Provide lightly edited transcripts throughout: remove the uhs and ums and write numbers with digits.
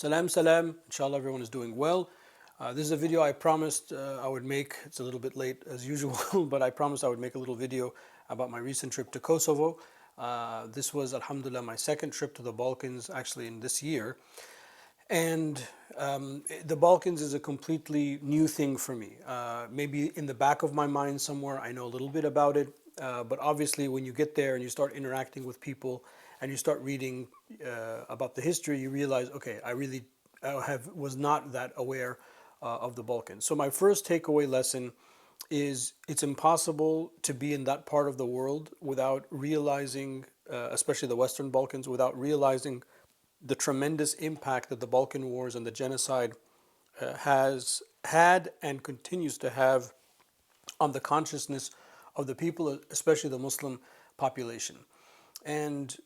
Salam, salam. Inshallah, everyone is doing well. This is a video I promised I would make. It's a little bit late as usual, but I promised I would make a little video about my recent trip to Kosovo. This was, alhamdulillah, my second trip to the Balkans, actually, in this year. And the Balkans is a completely new thing for me. Maybe in the back of my mind somewhere, I know a little bit about it. But obviously, when you get there and you start interacting with people and you start reading about the history, you realize, okay, I really was not that aware of the Balkans. So my first takeaway lesson is it's impossible to be in that part of the world without realizing, especially the Western Balkans, without realizing the tremendous impact that the Balkan Wars and the genocide has had and continues to have on the consciousness of the people, especially the Muslim population. And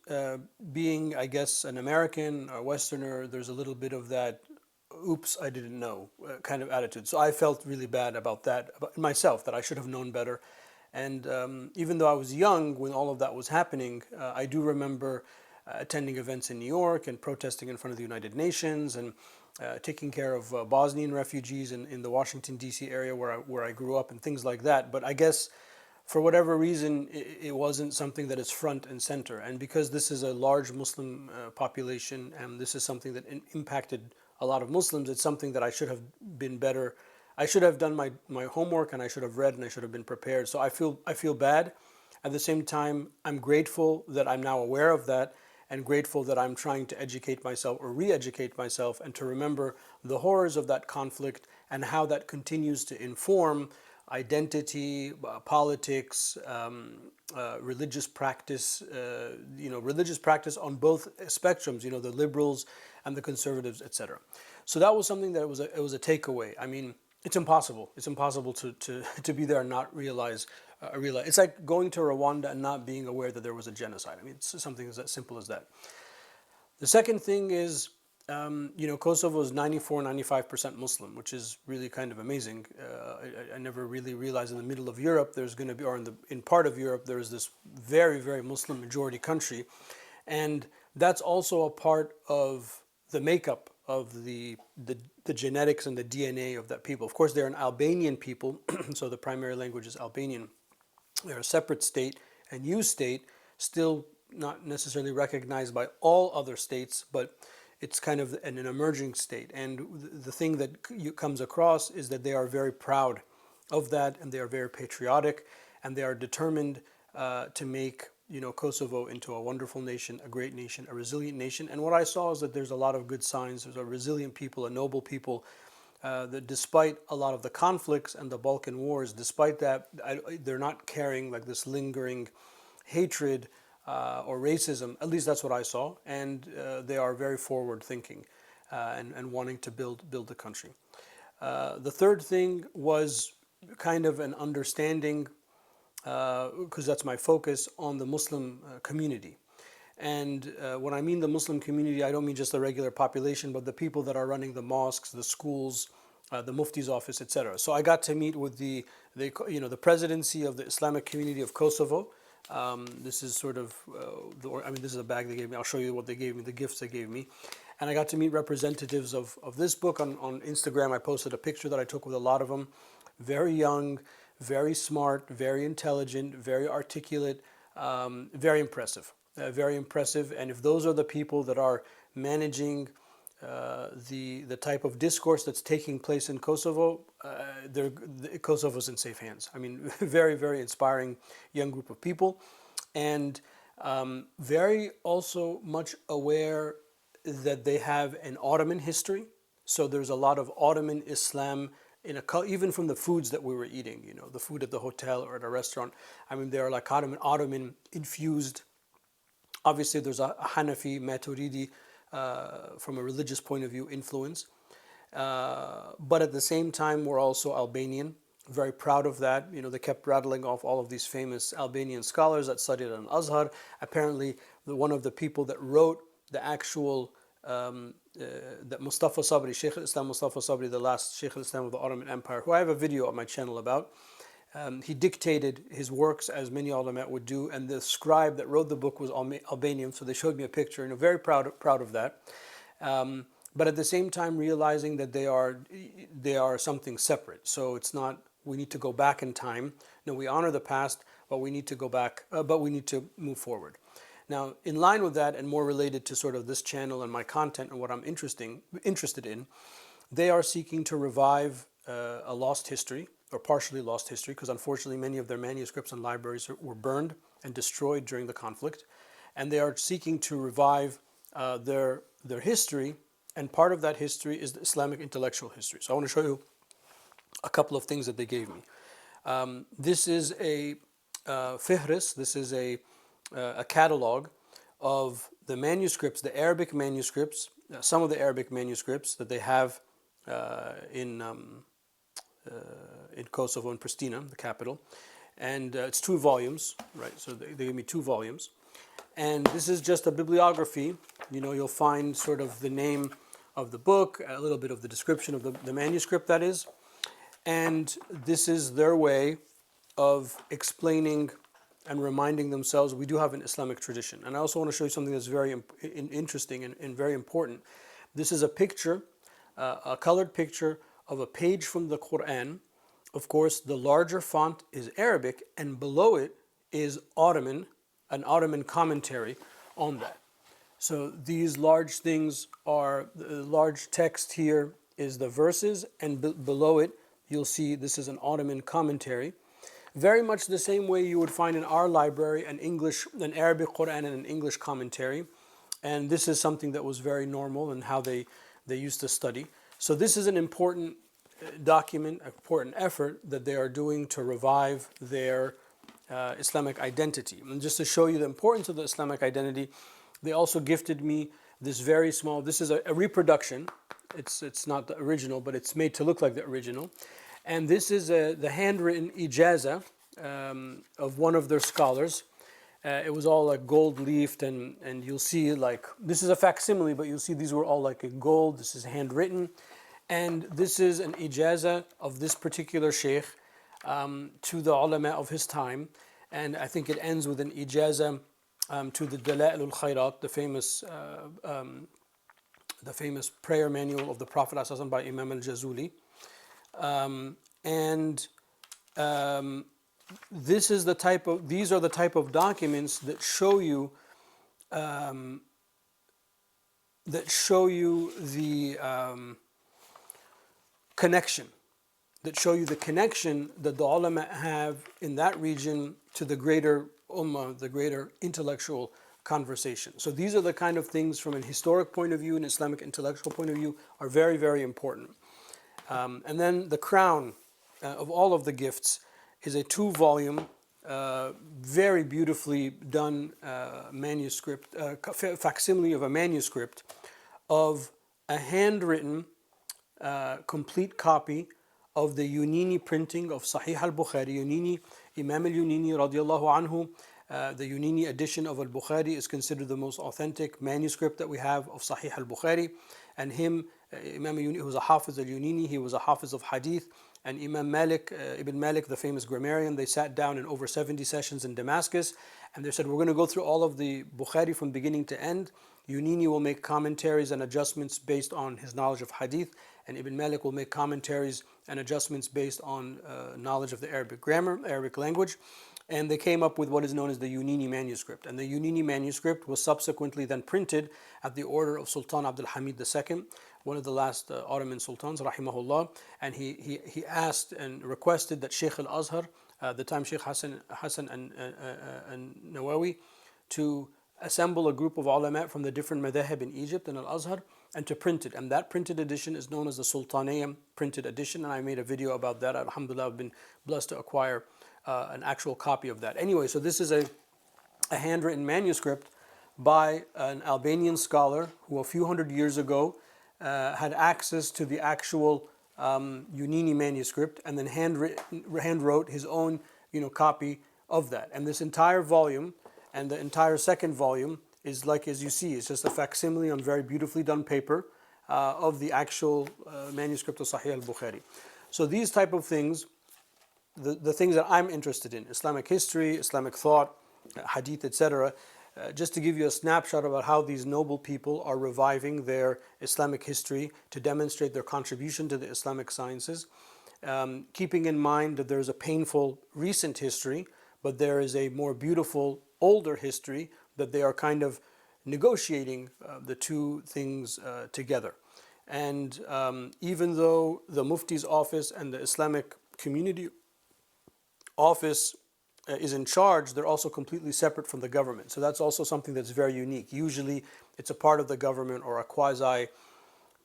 being, I guess, an American or Westerner, there's a little bit of that, oops, I didn't know kind of attitude. So I felt really bad about that, about myself, that I should have known better. And even though I was young when all of that was happening, I do remember attending events in New York and protesting in front of the United Nations and taking care of Bosnian refugees in the Washington, D.C. area where I grew up and things like that. But I guess for whatever reason, it wasn't something that is front and center. And because this is a large Muslim population and this is something that impacted a lot of Muslims, it's something that I should have been better. I should have done my homework and I should have read and I should have been prepared. So I feel bad. At the same time, I'm grateful that I'm now aware of that and grateful that I'm trying to educate myself or re-educate myself and to remember the horrors of that conflict and how that continues to inform identity, politics, religious practice, religious practice on both spectrums, the liberals and the conservatives, etc. So that was something that it was a takeaway. I mean, it's impossible. It's impossible to be there and not realize. It's like going to Rwanda and not being aware that there was a genocide. I mean, it's something as simple as that. The second thing is, Kosovo is 95% Muslim, which is really kind of amazing. I never really realized in the middle of Europe there's going to be, or in part of Europe, there's this very, very Muslim majority country. And that's also a part of the makeup of the genetics and the DNA of that people. Of course, they're an Albanian people, so the primary language is Albanian. They're a separate state, a new state, still not necessarily recognized by all other states, but it's kind of an emerging state. And the thing that comes across is that they are very proud of that, and they are very patriotic, and they are determined to make Kosovo into a wonderful nation, a great nation, a resilient nation. And what I saw is that there's a lot of good signs. There's a resilient people, a noble people, that despite a lot of the conflicts and the Balkan Wars, despite that, they're not carrying like this lingering hatred or racism. At least that's what I saw. And they are very forward thinking and wanting to build the country. The third thing was kind of an understanding, because that's my focus, on the Muslim community. And when I mean the Muslim community, I don't mean just the regular population, but the people that are running the mosques, the schools, the Mufti's office, etc. So I got to meet with the presidency of the Islamic community of Kosovo. This is sort of, this is a bag they gave me. I'll show you what they gave me, the gifts they gave me. And I got to meet representatives of this book on Instagram. I posted a picture that I took with a lot of them. Very young, very smart, very intelligent, very articulate, very impressive. Very impressive. And if those are the people that are managing the type of discourse that's taking place in Kosovo, Kosovo's in safe hands. I mean, very, very inspiring young group of people, and very also much aware that they have an Ottoman history. So there's a lot of Ottoman Islam even from the foods that we were eating, the food at the hotel or at a restaurant. I mean, they are like Ottoman infused. Obviously, there's a Hanafi, Maturidi, from a religious point of view, influence. But at the same time, we're also Albanian. Very proud of that. They kept rattling off all of these famous Albanian scholars that studied at al-Azhar. Apparently, one of the people that wrote the actual, that Mustafa Sabri, Sheikh al-Islam Mustafa Sabri, the last Sheikh al-Islam of the Ottoman Empire, who I have a video on my channel about, he dictated his works as many ulama would do, and the scribe that wrote the book was Albanian, so they showed me a picture, very proud of that. but at the same time realizing that they are something separate. So it's not we need to go back in time. No, we honor the past, but we need to go back, but we need to move forward. Now, in line with that, and more related to sort of this channel and my content and what I'm interested in, they are seeking to revive a lost history, or partially lost history, because unfortunately many of their manuscripts and libraries were burned and destroyed during the conflict, and they are seeking to revive their history, and part of that history is the Islamic intellectual history. So I want to show you a couple of things that they gave me. This is a fihris, this is a catalog of the manuscripts, the Arabic manuscripts, some of the Arabic manuscripts that they have in Kosovo, in Pristina, the capital. And it's 2 volumes, right? So they gave me 2 volumes. And this is just a bibliography. You know, you'll find sort of the name of the book, a little bit of the description of the manuscript, that is. And this is their way of explaining and reminding themselves we do have an Islamic tradition. And I also want to show you something that's very interesting and very important. This is a picture, a colored picture of a page from the Quran. Of course, the larger font is Arabic, and below it is an Ottoman commentary on that. So these large things are, the large text here is the verses, and below it you'll see this is an Ottoman commentary. Very much the same way you would find in our library an Arabic Quran and an English commentary. And this is something that was very normal in how they used to study. So this is an important document, important effort that they are doing to revive their Islamic identity. And just to show you the importance of the Islamic identity, they also gifted me this very small, this is a reproduction. It's not the original, but it's made to look like the original. And this is the handwritten ijaza of one of their scholars. It was all like gold leafed, and you'll see, like, this is a facsimile, but you'll see these were all like in gold. This is handwritten. And this is an ijaza of this particular sheikh to the ulama of his time. And I think it ends with an ijaza to the Dala'il al-Khayrat, the famous prayer manual of the Prophet ﷺ by Imam al-Jazuli. These are the type of documents that show you the connection, that the ulama have in that region to the greater ummah, the greater intellectual conversation. So these are the kind of things from an historic point of view, an Islamic intellectual point of view, are very, very important. And then the crown of all of the gifts is a 2-volume, very beautifully done manuscript, facsimile of a manuscript of a handwritten complete copy of the Yunini printing of Sahih al-Bukhari. Imam al-Yunini radiallahu anhu, the Yunini edition of al-Bukhari is considered the most authentic manuscript that we have of Sahih al-Bukhari. And him, Imam al-Yunini, who was a Hafiz al-Yunini, he was a Hafiz of Hadith. And Imam Malik, Ibn Malik, the famous grammarian, they sat down in over 70 sessions in Damascus, and they said, we're going to go through all of the Bukhari from beginning to end. Yunini will make commentaries and adjustments based on his knowledge of Hadith, and Ibn Malik will make commentaries and adjustments based on knowledge of the Arabic grammar, Arabic language. And they came up with what is known as the Yunini manuscript. And the Yunini manuscript was subsequently then printed at the order of Sultan Abdul Hamid II, one of the last Ottoman sultans, rahimahullah. And he asked and requested that Sheikh al-Azhar, the time Sheikh Hassan and Nawawi, to assemble a group of ulama from the different madhahib in Egypt and al-Azhar, and to print it. And that printed edition is known as the Sultaniyya printed edition, and I made a video about that. Alhamdulillah, I've been blessed to acquire an actual copy of that. Anyway, so this is a handwritten manuscript by an Albanian scholar who a few hundred years ago had access to the actual Yunini manuscript, and then handwrote his own copy of that. And this entire volume and the entire second volume is, like as you see, it's just a facsimile on very beautifully done paper of the actual manuscript of Sahih al-Bukhari. So these type of things, the things that I'm interested in, Islamic history, Islamic thought, hadith, etc., just to give you a snapshot about how these noble people are reviving their Islamic history to demonstrate their contribution to the Islamic sciences, keeping in mind that there's a painful recent history, but there is a more beautiful older history, that they are kind of negotiating the two things together. And even though the Mufti's office and the Islamic community office is in charge, they're also completely separate from the government. So that's also something that's very unique. Usually it's a part of the government or a quasi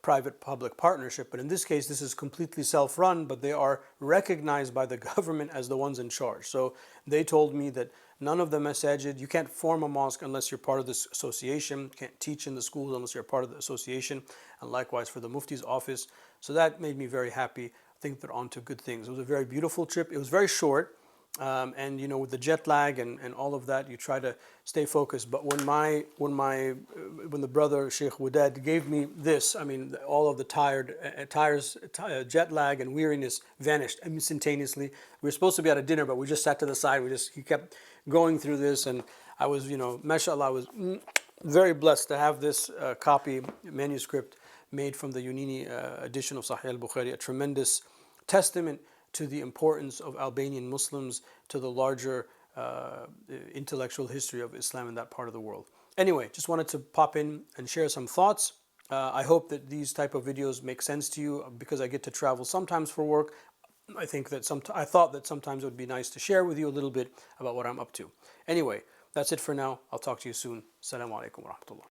private-public partnership, but in this case this is completely self-run, but they are recognized by the government as the ones in charge. So they told me that none of the masajid, you can't form a mosque unless you're part of this association, can't teach in the schools unless you're part of the association, and likewise for the Mufti's office. So that made me very happy. I think they're on to good things. It was a very beautiful trip. It was very short. And with the jet lag and all of that, you try to stay focused. But when the brother Sheikh Wadad gave me this, I mean, all of the jet lag and weariness vanished instantaneously. We were supposed to be at a dinner, but we just sat to the side. He kept going through this, and I was, mashallah, I was very blessed to have this manuscript made from the Unini edition of Sahih al-Bukhari, a tremendous testament to the importance of Albanian Muslims to the larger intellectual history of Islam in that part of the world. Anyway, just wanted to pop in and share some thoughts. I hope that these type of videos make sense to you, because I get to travel sometimes for work. I thought that sometimes it would be nice to share with you a little bit about what I'm up to. Anyway, that's it for now. I'll talk to you soon. Assalamu alaikum wa rahmatullah.